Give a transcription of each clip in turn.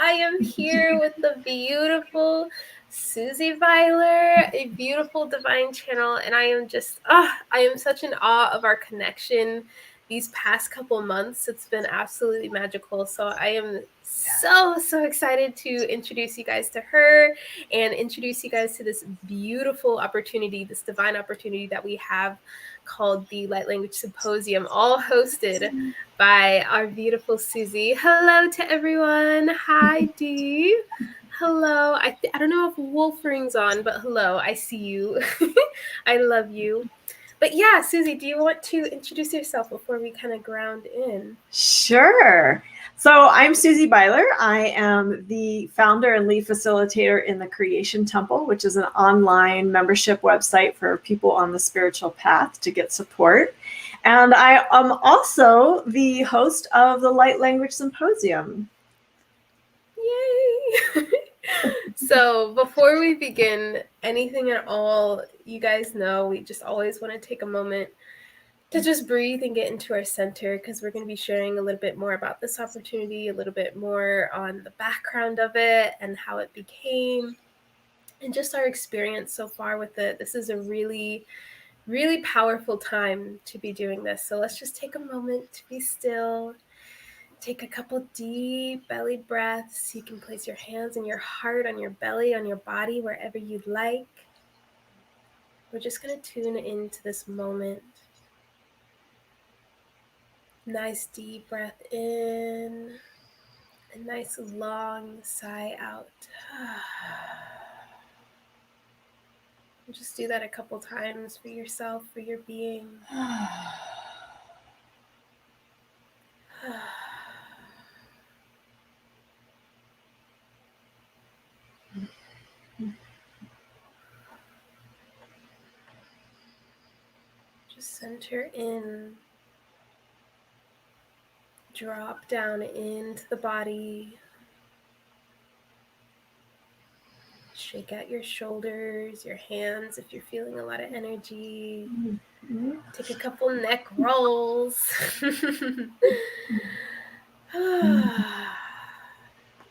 I am here with the beautiful Susie Beiler, a beautiful divine channel, and I am such in awe of our connection these past couple months. It's been absolutely magical. So I am so excited to introduce you guys to her and introduce you guys to this beautiful opportunity, this divine opportunity that we have called the Light Language Symposium, all hosted by our beautiful Susie. Hello to everyone. Hi, Dee. Hello. I don't know if Wolfering's on, but hello. I see you. I love you. But yeah, Susie, do you want to introduce yourself before we kind of ground in? Sure. So I'm Susie Beiler. I am the founder and lead facilitator in the Creation Temple, which is an online membership website for people on the spiritual path to get support. And I am also the host of the Light Language Symposium. Yay! So before we begin anything at all, you guys know we just always want to take a moment to just breathe and get into our center, because we're going to be sharing a little bit more about this opportunity, a little bit more on the background of it and how it became, and just our experience so far with it. This is a really powerful time to be doing this. So let's just take a moment to be still. Take a couple deep belly breaths. You can place your hands in your heart, on your belly, on your body, wherever you'd like. We're just going to tune into this moment. Nice deep breath in, a nice long sigh out. Just do that a couple times for yourself, for your being. Just center in. Drop down into the body. Shake out your shoulders, your hands if you're feeling a lot of energy. Take a couple neck rolls.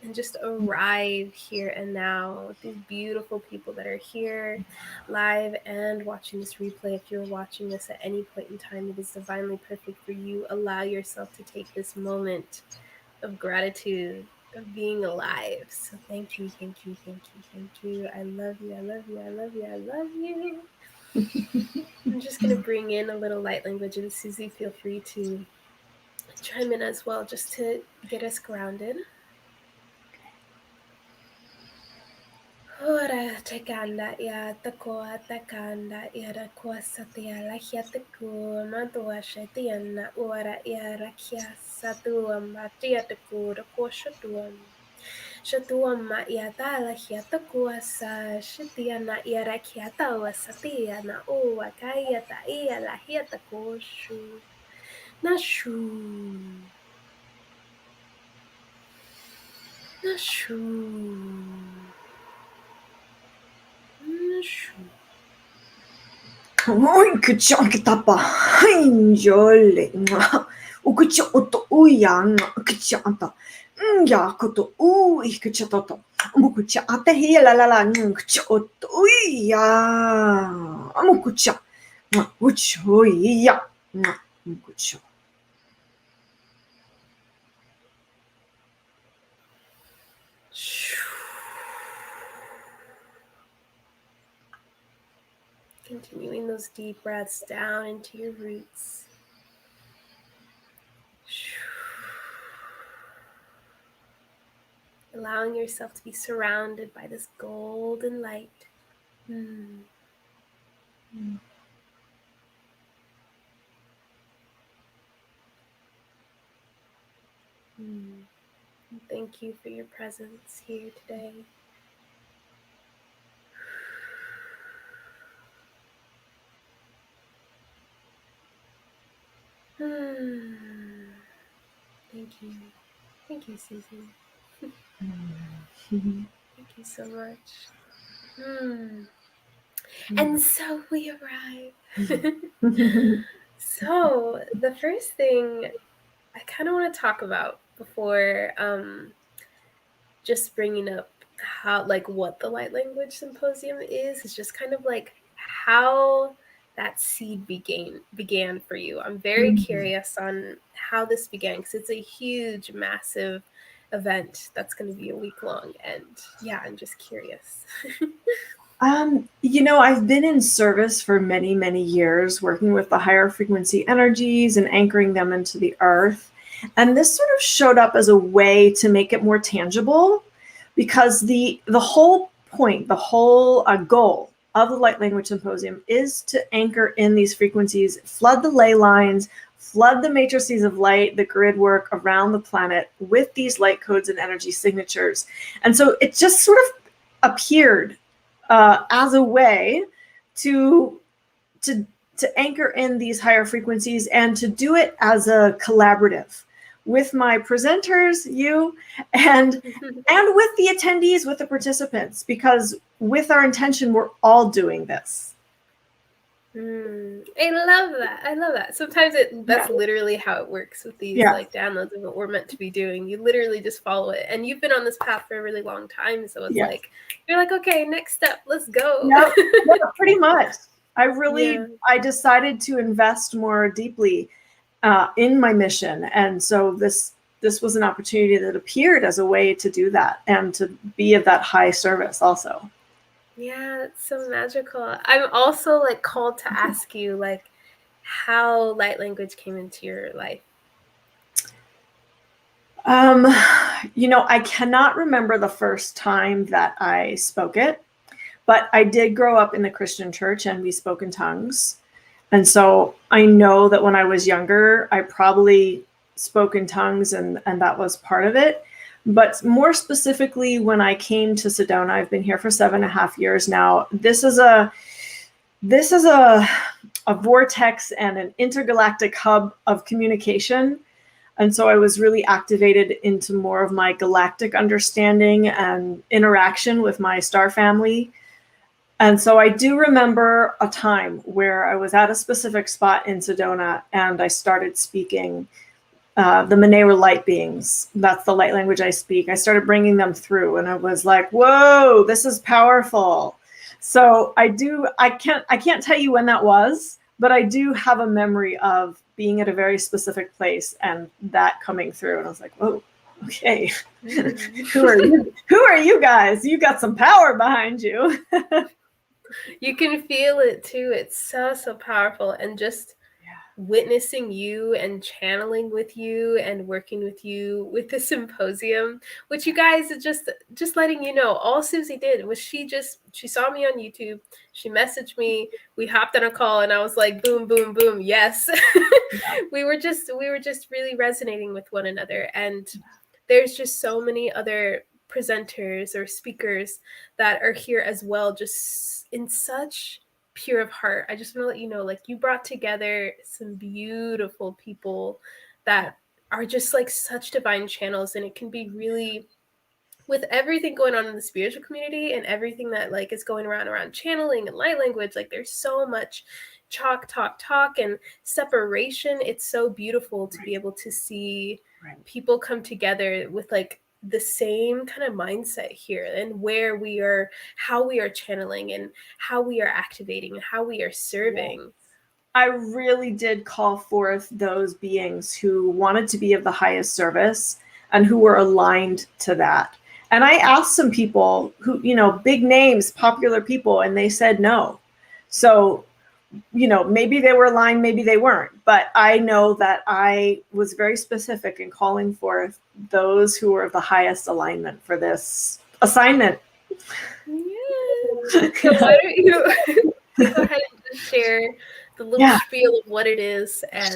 And just arrive here and now with these beautiful people that are here live and watching this replay. If you're watching this at any point in time, it is divinely perfect for you. Allow yourself to take this moment of gratitude, of being alive. So thank you. I love you. I'm just going to bring in a little light language, and Susie, feel free to chime in as well, just to get us grounded. Ora tekanda ya takoa takanda ya kwa satia la hiataku matua shetiana ora ya rakia satua matia taku ko shatuam shatuam ma ya tala hiataku sa shetiana ya rakiata wa satia na o kaya ta ia la hiataku shu nashu Oi, que chunk tapa. Jolly. Ukucha oto uyang. Kuchata. Ya koto ui kuchatoto. Mukucha ate hi la la la. Kucha oto uya. Mukucha. Ucho ya. Mukucha. Continuing those deep breaths down into your roots. Allowing yourself to be surrounded by this golden light. Thank you for your presence here today. Thank you, Susie. Thank you so much. And so we arrive. So the first thing I kind of want to talk about before just bringing up how, like, what the Light Language Symposium is just kind of like how that seed began for you. I'm very curious on how this began, because it's a huge, massive event that's going to be a week long, and yeah, I'm just curious. I've been in service for many, many years, working with the higher frequency energies and anchoring them into the earth. And this sort of showed up as a way to make it more tangible, because the whole point, the whole goal of the Light Language Symposium is to anchor in these frequencies, flood the ley lines, flood the matrices of light, the grid work around the planet with these light codes and energy signatures. And so it just sort of appeared as a way to anchor in these higher frequencies, and to do it as a collaborative with my presenters, you, and with the attendees, with the participants, because with our intention, we're all doing this. I love that. I love that. Sometimes that's literally how it works with these like downloads of what we're meant to be doing. You literally just follow it, and you've been on this path for a really long time. So it's like, you're like, okay, next step, let's go. Yeah, pretty much. I decided to invest more deeply in my mission. And so this was an opportunity that appeared as a way to do that and to be of that high service also. Yeah, it's so magical. I'm also like called to ask you like how light language came into your life. I cannot remember the first time that I spoke it, but I did grow up in the Christian church and we spoke in tongues. And so I know that when I was younger, I probably spoke in tongues, and that was part of it. But more specifically, when I came to Sedona, I've been here for 7.5 years now. This is a vortex and an intergalactic hub of communication. And so I was really activated into more of my galactic understanding and interaction with my star family. And so I do remember a time where I was at a specific spot in Sedona, and I started speaking the Monero light beings. That's the light language I speak. I started bringing them through, and I was like, whoa, this is powerful. So I can't tell you when that was, but I do have a memory of being at a very specific place and that coming through. And I was like, whoa, okay. Who are you guys? You got some power behind you. You can feel it too. It's so powerful. And just witnessing you and channeling with you and working with you with the symposium, which you guys, just letting you know, all Susie did was she saw me on YouTube, she messaged me, we hopped on a call, and I was like, boom, boom, boom, yes. we were just really resonating with one another. And there's just so many other presenters or speakers that are here as well, just in such pure of heart. I just want to let you know, like, you brought together some beautiful people that are just like such divine channels, and it can be really, with everything going on in the spiritual community and everything that like is going around channeling and light language, like there's so much talk and separation. It's so beautiful to be able to see people come together with like the same kind of mindset here, and where we are, how we are channeling, and how we are activating, and how we are serving. I really did call forth those beings who wanted to be of the highest service and who were aligned to that. And I asked some people who, big names, popular people, and they said no. So, maybe they were aligned, maybe they weren't. But I know that I was very specific in calling forth those who were of the highest alignment for this assignment. Yeah. So why don't you go ahead and just share the little spiel of what it is, and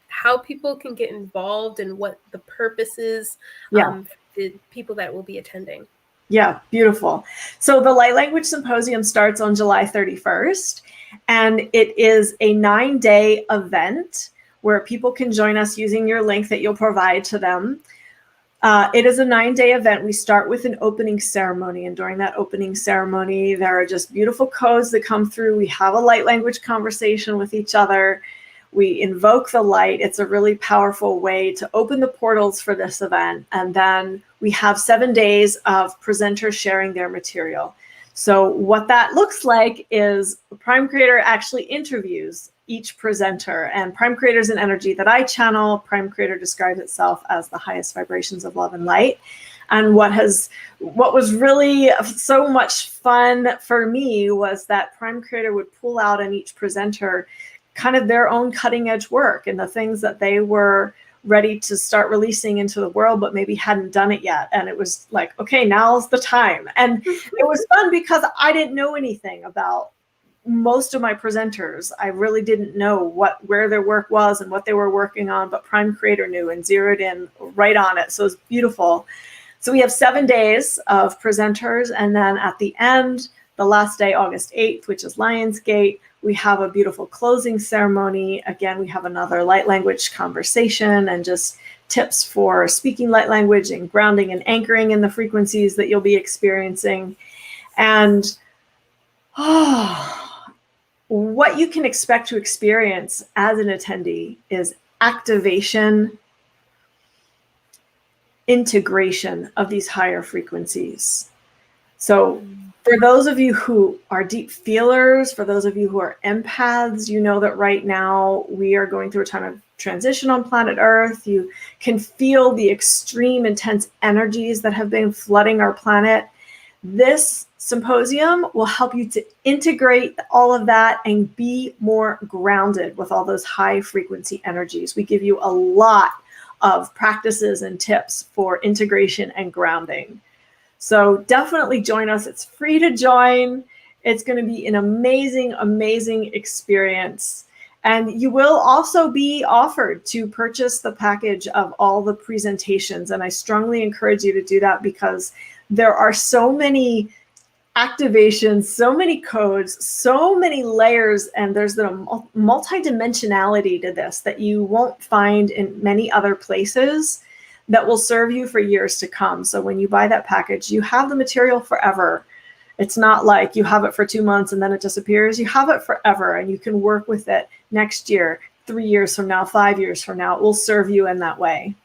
how people can get involved, and what the purpose is for the people that will be attending. Yeah, beautiful. So the Light Language Symposium starts on July 31st, and it is a 9-day event where people can join us using your link that you'll provide to them. It is a 9-day event. We start with an opening ceremony, and during that opening ceremony, there are just beautiful codes that come through. We have a light language conversation with each other. We invoke the light. It's a really powerful way to open the portals for this event. And then we have 7 days of presenters sharing their material. So what that looks like is Prime Creator actually interviews each presenter, and Prime Creator is an energy that I channel. Prime Creator describes itself as the highest vibrations of love and light. And what was really so much fun for me was that Prime Creator would pull out in each presenter kind of their own cutting edge work and the things that they were ready to start releasing into the world, but maybe hadn't done it yet. And it was like, okay, now's the time. And it was fun because I didn't know anything about most of my presenters. I really didn't know where their work was and what they were working on, but Prime Creator knew and zeroed in right on it. So it was beautiful. So we have 7 days of presenters, and then at the end, the last day, August 8th, which is Lionsgate, we have a beautiful closing ceremony. Again, we have another light language conversation and just tips for speaking light language and grounding and anchoring in the frequencies that you'll be experiencing. And what you can expect to experience as an attendee is activation, integration of these higher frequencies. So for those of you who are deep feelers, for those of you who are empaths, you know that right now we are going through a time of transition on planet Earth. You can feel the extreme intense energies that have been flooding our planet. This symposium will help you to integrate all of that and be more grounded with all those high frequency energies. We give you a lot of practices and tips for integration and grounding. So definitely join us. It's free to join. It's going to be an amazing, amazing experience. And you will also be offered to purchase the package of all the presentations. And I strongly encourage you to do that because there are so many activations, so many codes, so many layers, and there's the multidimensionality to this that you won't find in many other places that will serve you for years to come. So when you buy that package, you have the material forever. It's not like you have it for 2 months and then it disappears. You have it forever, and you can work with it next year, 3 years from now, 5 years from now. It will serve you in that way.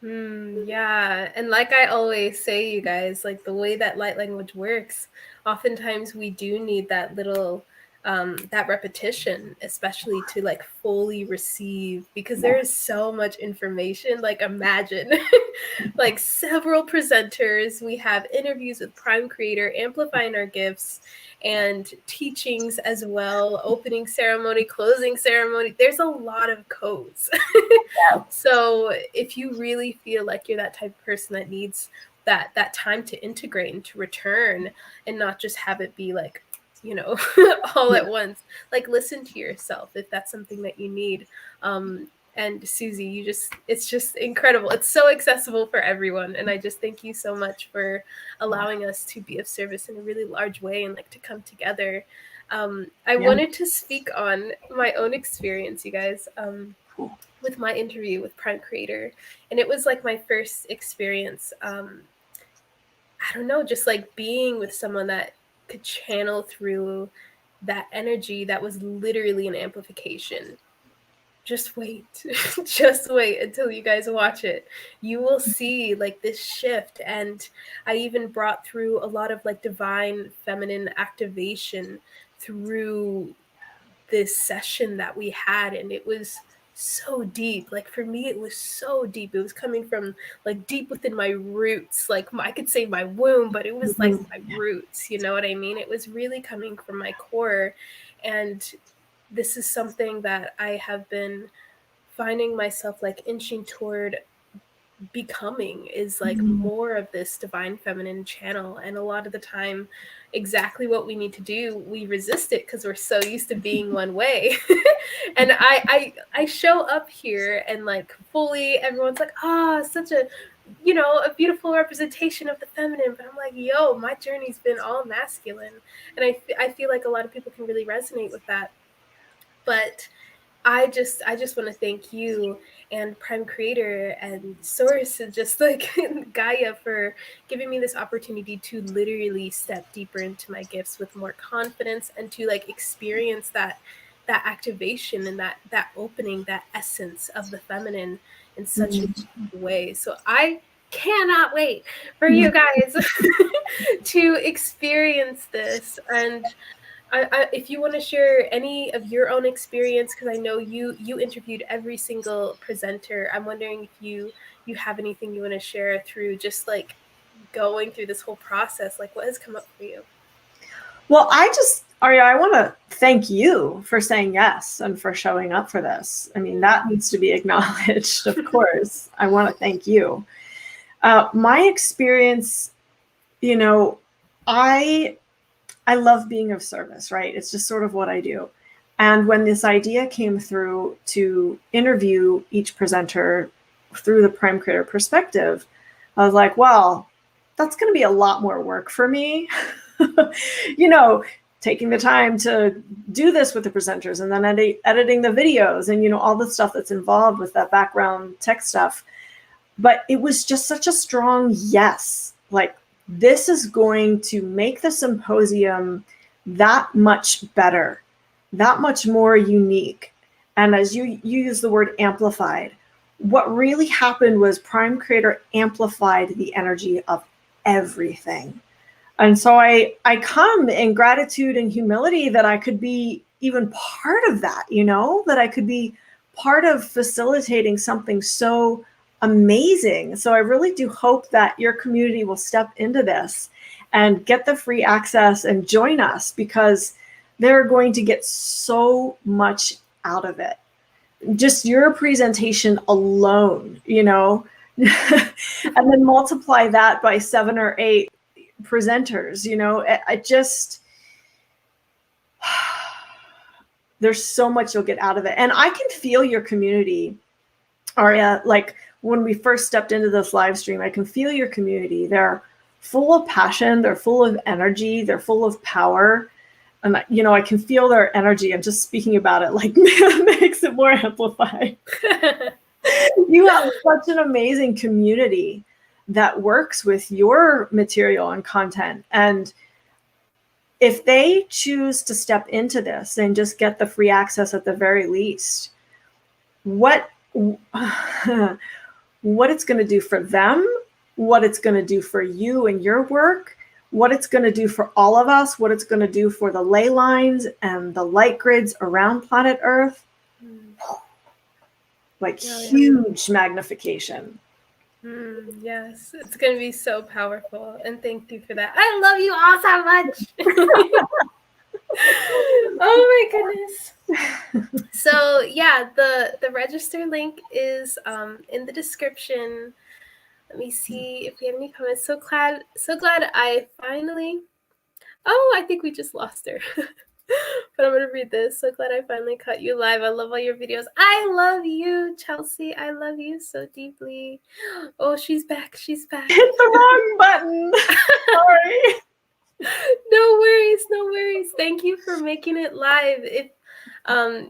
Yeah. And like I always say, you guys, like the way that light language works, oftentimes we do need that little that repetition, especially to like fully receive, because there is so much information. Like imagine like several presenters, we have interviews with Prime Creator, amplifying our gifts, and teachings as well, opening ceremony, closing ceremony. There's a lot of codes. So if you really feel like you're that type of person that needs that time to integrate and to return, and not just have it be like, you know, all at once, like listen to yourself if that's something that you need. And Susie, it's just incredible. It's so accessible for everyone. And I just thank you so much for allowing us to be of service in a really large way and like to come together. I wanted to speak on my own experience, you guys, with my interview with Prime Creator. And it was like my first experience, I don't know, just like being with someone that could channel through that energy that was literally an amplification. Just wait. Just wait until you guys watch it. You will see like this shift. And I even brought through a lot of like divine feminine activation through this session that we had, and it was so deep. Like for me, it was so deep. It was coming from like deep within my roots. Like I could say my womb, but it was like my roots. You know what I mean? It was really coming from my core. And this is something that I have been finding myself like inching toward becoming, is like more of this divine feminine channel. And a lot of the time, exactly what we need to do, we resist it because we're so used to being one way. And I show up here and like fully everyone's like, such a, you know, a beautiful representation of the feminine. But I'm like, yo, my journey's been all masculine. And I feel like a lot of people can really resonate with that. But I just want to thank you and Prime Creator and Source and just like Gaia for giving me this opportunity to literally step deeper into my gifts with more confidence, and to like experience that activation and that opening, that essence of the feminine in such a way. So I cannot wait for you guys to experience this. And if you want to share any of your own experience, because I know you interviewed every single presenter, I'm wondering if you have anything you want to share through just like going through this whole process, like what has come up for you. Well, Aria, I want to thank you for saying yes and for showing up for this. I mean, that needs to be acknowledged, of course. I want to thank you. My experience, you know, I love being of service, right? It's just sort of what I do. And when this idea came through to interview each presenter through the Prime Creator perspective, I was like, well, that's going to be a lot more work for me. You know, taking the time to do this with the presenters and then editing the videos and, you know, all the stuff that's involved with that background tech stuff. But it was just such a strong yes. Like, this is going to make the symposium that much better, that much more unique. And as you use the word amplified, what really happened was Prime Creator amplified the energy of everything. And so I come in gratitude and humility that I could be even part of that, you know, that I could be part of facilitating something so amazing. So I really do hope that your community will step into this and get the free access and join us, because they're going to get so much out of it. Just your presentation alone, you know, and then multiply that by 7 or 8 presenters, you know, I just, there's so much you'll get out of it. And I can feel your community, Aria. Like, when we first stepped into this live stream, I can feel your community. They're full of passion, they're full of energy, they're full of power. And, you know, I can feel their energy, and just speaking about it like makes it more amplified. You have such an amazing community that works with your material and content. And if they choose to step into this and just get the free access at the very least, what it's going to do for them, what it's going to do for you and your work, what it's going to do for all of us, what it's going to do for the ley lines and the light grids around planet Earth, like huge magnification. Yes, it's going to be so powerful. And thank you for that. I love you all so much. Oh my goodness. So yeah, the register link is in the description. Let me see if we have any comments. So glad I finally. Oh, I think we just lost her. But I'm gonna read this. So glad I finally caught you live. I love all your videos. I love you, Chelsea. I love you so deeply. Oh, she's back. She's back. Hit the wrong button. Sorry. No worries, no worries. Thank you for making it live. If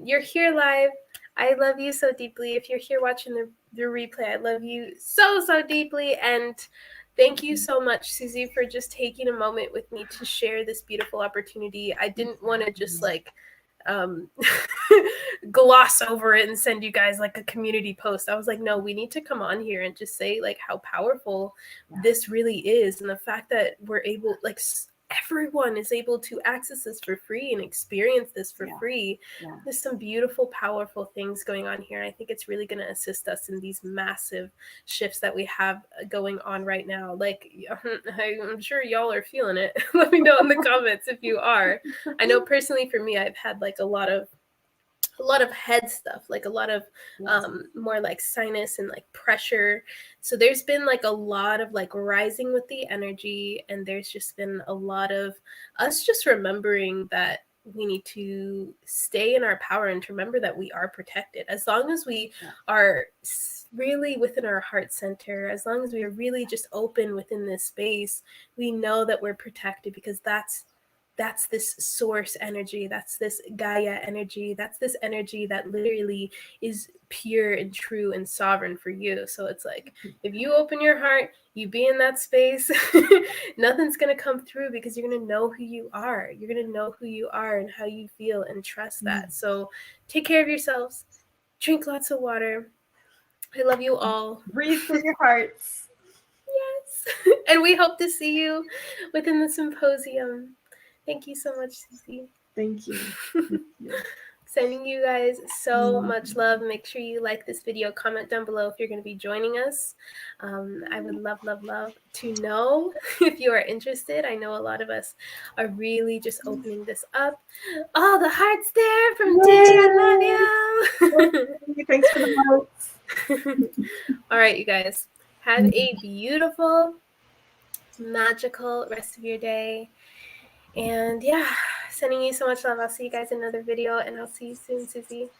you're here live, I love you so deeply. If you're here watching the replay, I love you so, so deeply. And thank you so much, Susie, for just taking a moment with me to share this beautiful opportunity. I didn't want to just like gloss over it and send you guys like a community post. I was like, no, we need to come on here and just say like how powerful this really is, and the fact that we're able, like, everyone is able to access this for free and experience this for free. There's some beautiful, powerful things going on here. I think it's really going to assist us in these massive shifts that we have going on right now. Like, I'm sure y'all are feeling it. Let me know in the comments if you are. I know personally for me, I've had like a lot of head stuff, like a lot of more like sinus and like pressure. So there's been like a lot of like rising with the energy, and there's just been a lot of us just remembering that we need to stay in our power and to remember that we are protected. As long as we are really within our heart center, as long as we are really just open within this space, we know that we're protected, because that's this source energy, that's this Gaia energy, that's this energy that literally is pure and true and sovereign for you. So it's like, if you open your heart, you be in that space, nothing's going to come through, because you're going to know who you are. You're going to know who you are and how you feel, and trust that. So take care of yourselves, drink lots of water. I love you all. Breathe through your hearts. And we hope to see you within the symposium. Thank you so much, Susie. Thank you. Sending you guys so much love. Make sure you like this video, comment down below if you're going to be joining us. I would love to know if you are interested. I know a lot of us are really just opening this up. Oh, the hearts there from Jay. I love you. Thanks for the hearts. All right, you guys. Have a beautiful, magical rest of your day. And yeah, sending you so much love. I'll see you guys in another video, and I'll see you soon, Susie.